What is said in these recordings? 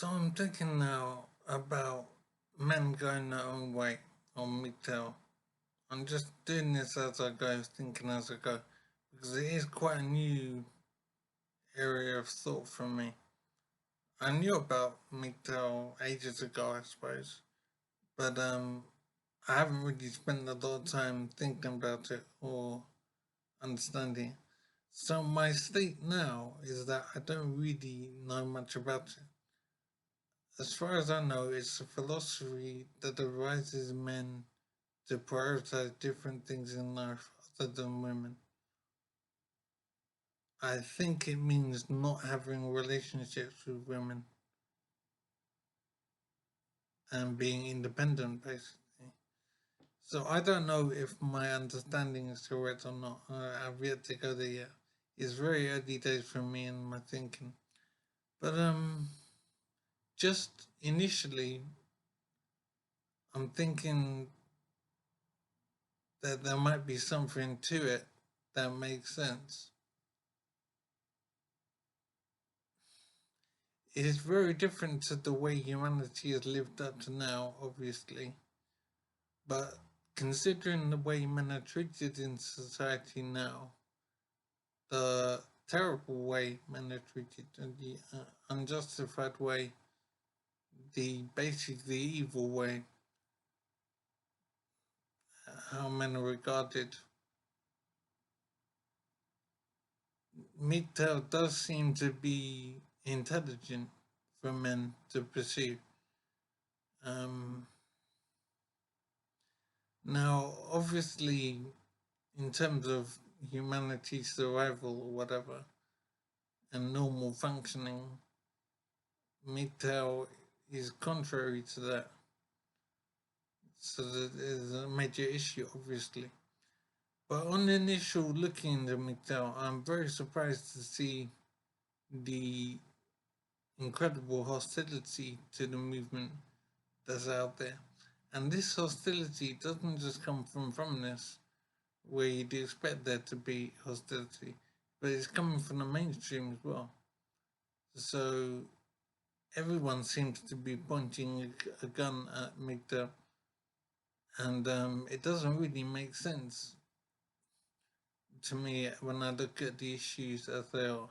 So I'm thinking now about men going their own way on MGTOW. I'm just doing this as I go, thinking as I go, because it is quite a new area of thought for me. I knew about MGTOW ages ago, I suppose, but I haven't really spent a lot of time thinking about it or understanding it. So my state now is that I don't really know much about it. As far as I know, it's a philosophy that advises men to prioritize different things in life other than women. I think it means not having relationships with women and being independent, basically. So I don't know if my understanding is correct or not. I've yet to go there yet. It's very early days for me and my thinking. But just initially, I'm thinking that there might be something to it that makes sense. It is very different to the way humanity has lived up to now, obviously. But considering the way men are treated in society now, the terrible way men are treated, and the unjustified way, the basically evil way, how men are regarded, MGTOW does seem to be intelligent for men to pursue. Um, Now, obviously, in terms of humanity's survival or whatever and normal functioning, MGTOW is contrary to that. So there's a major issue, obviously. But on initial looking into MGTOW, I'm very surprised to see the incredible hostility to the movement that's out there. And this hostility doesn't just come from feminists, where you'd expect there to be hostility, but it's coming from the mainstream as well. So everyone seems to be pointing a gun at MGTOW, and it doesn't really make sense to me when I look at the issues as they are.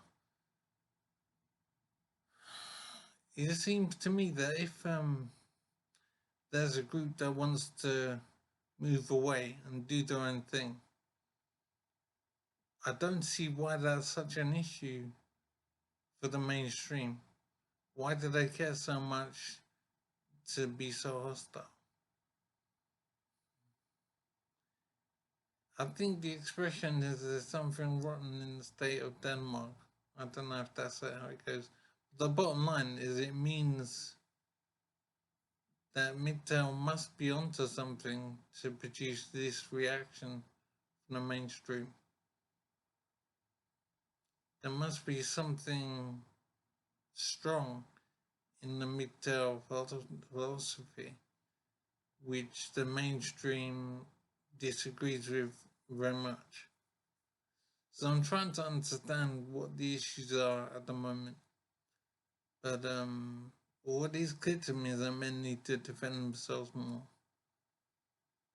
It seems to me that if there's a group that wants to move away and do their own thing, I don't see why that's such an issue for the mainstream. Why do they care so much to be so hostile? I think the expression is there's something rotten in the state of Denmark. I don't know if that's how it goes. The bottom line is it means that MGTOW must be onto something to produce this reaction from the mainstream. There must be something strong in the MGTOW philosophy which the mainstream disagrees with very much. So I'm trying to understand what the issues are at the moment. But what is clear to me is that men need to defend themselves more.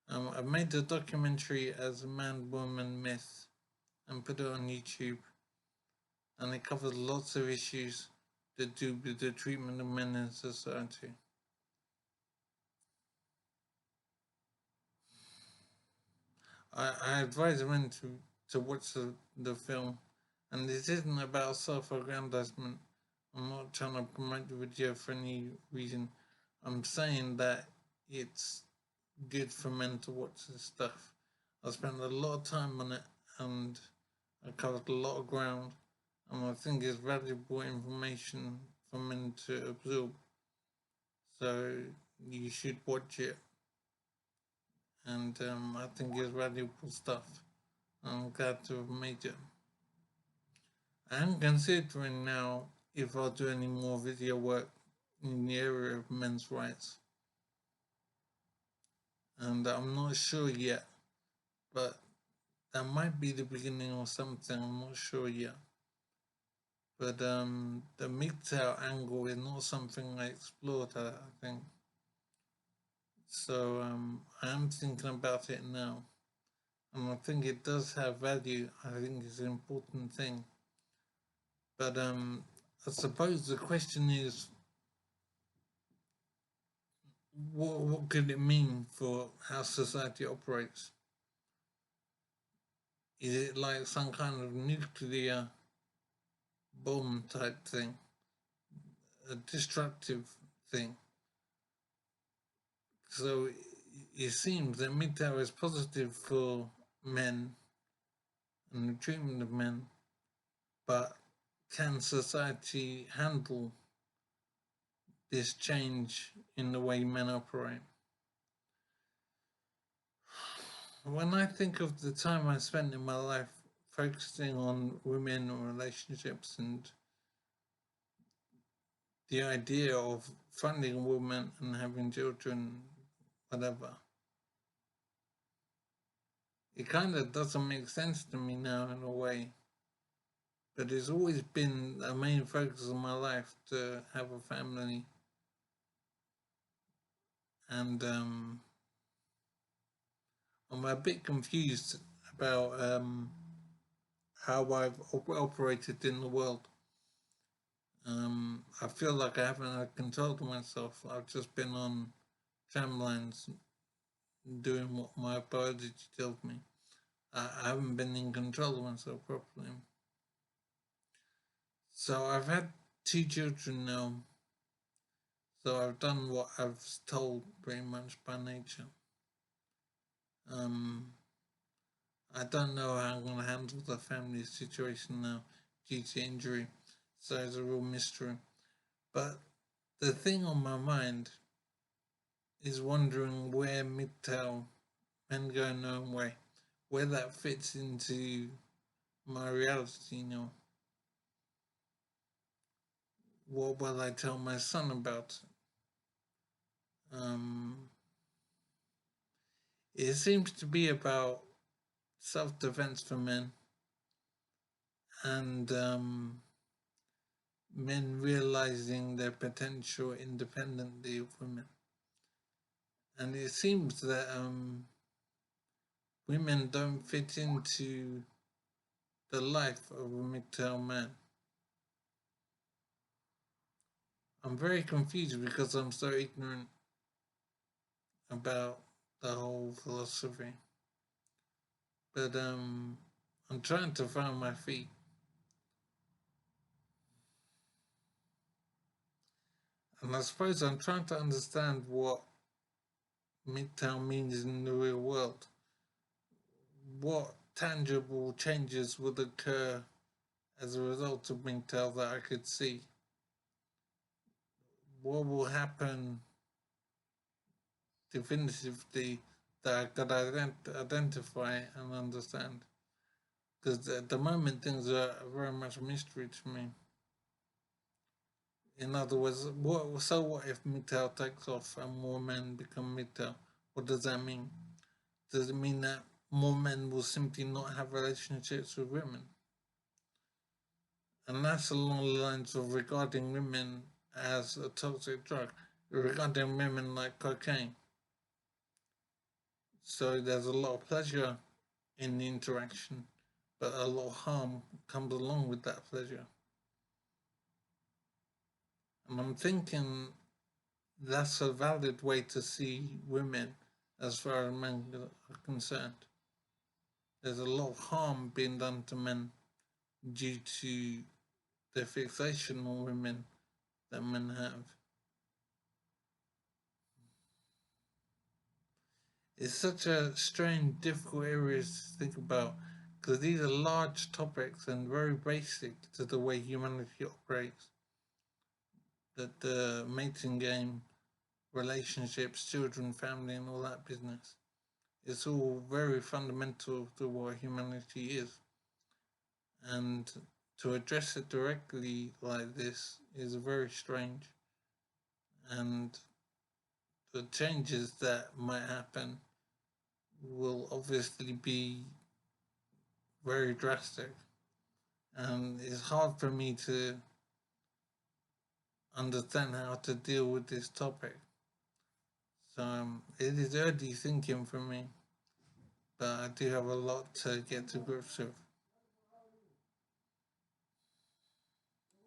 I've made a documentary as a ManWomanMyth and put it on YouTube, and it covers lots of issues that do with the treatment of men in society. I advise men to watch the film, and this isn't about self-aggrandizement. I'm not trying to promote the video for any reason. I'm saying that it's good for men to watch this stuff. I spent a lot of time on it and I covered a lot of ground, and I think it's valuable information for men to absorb. So you should watch it, and I think it's valuable stuff. I'm glad to have made it. I'm considering now if I'll do any more video work in the area of men's rights, and I'm not sure yet, but that might be the beginning of something. I'm not sure yet. But the MGTOW angle is not something I explored, I think. So I am thinking about it now. And I think it does have value. I think it's an important thing. But I suppose the question is, what could it mean for how society operates? Is it like some kind of nuclear bomb type thing, a destructive thing? So it seems that MGTOW is positive for men and the treatment of men, but can society handle this change in the way men operate? When I think of the time I spent in my life focusing on women or relationships and the idea of finding a woman and having children, whatever, it kind of doesn't make sense to me now in a way. But it's always been a main focus of my life to have a family. And I'm a bit confused about how I've operated in the world. I feel like I haven't had control of myself. I've just been on tramlines doing what my biology tells me. I haven't been in control of myself properly. So I've had 2 children now. So I've done what I was told pretty much by nature. I don't know how I'm going to handle the family situation now due to injury. So it's a real mystery. But the thing on my mind is wondering where MGTOW, men going their own way, where that fits into my reality now. What will I tell my son about it? It seems to be about self-defense for men and men realizing their potential independently of women. And it seems that women don't fit into the life of a MGTOW man. I'm very confused because I'm so ignorant about the whole philosophy. But I'm trying to find my feet. And I suppose I'm trying to understand what MGTOW means in the real world. What tangible changes would occur as a result of MGTOW that I could see? What will happen definitively that I could identify and understand? Because at the moment things are very much a mystery to me. In other words, what if MGTOW takes off and more men become MGTOW? What does that mean? Does it mean that more men will simply not have relationships with women? And that's along the lines of regarding women as a toxic drug, regarding women like cocaine. So there's a lot of pleasure in the interaction, but a lot of harm comes along with that pleasure. And I'm thinking that's a valid way to see women as far as men are concerned. There's a lot of harm being done to men due to the fixation on women that men have. It's such a strange, difficult area to think about because these are large topics and very basic to the way humanity operates. That the mating game, relationships, children, family, and all that business. It's all very fundamental to what humanity is. And to address it directly like this is very strange. And the changes that might happen will obviously be very drastic and it's hard for me to understand how to deal with this topic. So it is early thinking for me, but I do have a lot to get to grips with.